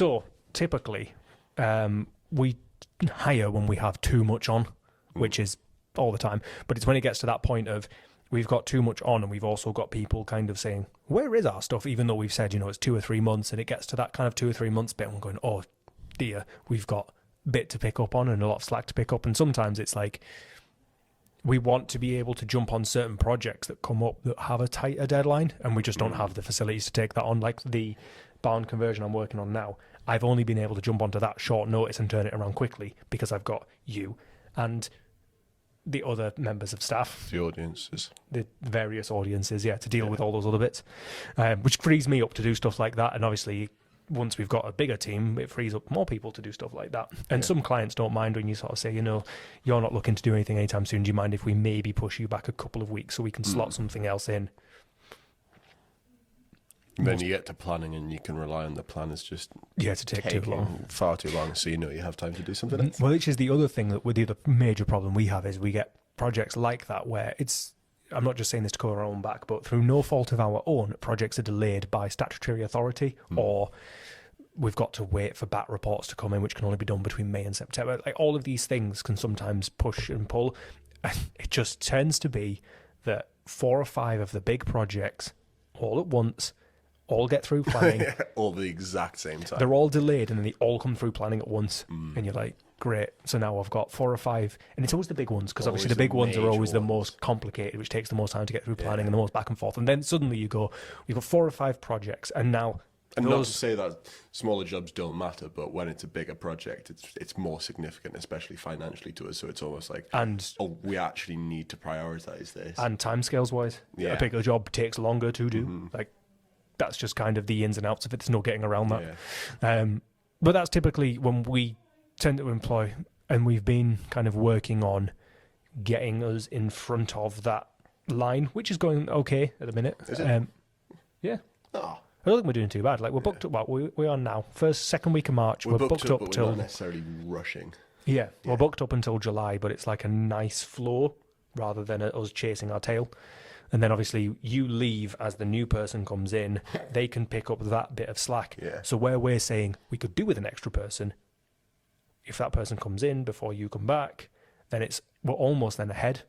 So typically, we hire when we have too much on, which is all the time. But it's when it gets to that point of we've got too much on, and we've also got people kind of saying, where is our stuff? Even though we've said, it's 2 or 3 months, and it gets to that kind of 2 or 3 months bit, and we're going, oh dear, we've got a bit to pick up on and a lot of slack to pick up. And sometimes it's like, we want to be able to jump on certain projects that come up that have a tighter deadline, and we just don't have the facilities to take that on. Like the barn conversion I'm working on now, I've only been able to jump onto that short notice and turn it around quickly because I've got you and the other members of staff. The audiences. The various audiences, to deal with all those other bits, which frees me up to do stuff like that. And obviously, once we've got a bigger team, it frees up more people to do stuff like that. And some clients don't mind when you sort of say, you're not looking to do anything anytime soon. Do you mind if we maybe push you back a couple of weeks so we can slot something else in? And then you get to planning and you can rely on the plan is just to take too long. Far too long, so you have time to do something else. Well, which is the other thing that with the other major problem we have is we get projects like that where I'm not just saying this to cover our own back, but through no fault of our own, projects are delayed by statutory authority, or we've got to wait for BAT reports to come in, which can only be done between May and September. Like, all of these things can sometimes push and pull. And it just tends to be that 4 or 5 of the big projects all at once all get through planning. All the exact same time. They're all delayed and then they all come through planning at once. And you're like, great. So now I've got 4 or 5. And it's always the big ones, because obviously the big ones are always the most complicated, which takes the most time to get through planning and the most back and forth. And then suddenly you've got 4 or 5 projects, and now... And not to say that smaller jobs don't matter, but when it's a bigger project, it's more significant, especially financially to us. So it's almost like, we actually need to prioritize this. And timescales wise, a bigger job takes longer to do. Like, that's just kind of the ins and outs of it. There's no getting around that. Yeah. But that's typically when we tend to employ, and we've been kind of working on getting us in front of that line, which is going okay at the minute. Is it? Yeah. Oh. I don't think we're doing too bad. Like, we're booked up. Well, we are now. Second week of March. We're booked up but till. We're not necessarily rushing. Yeah, we're booked up until July, but it's like a nice flow rather than us chasing our tail. And then obviously you leave as the new person comes in, they can pick up that bit of slack. Yeah. So where we're saying we could do with an extra person, if that person comes in before you come back, then we're almost then ahead.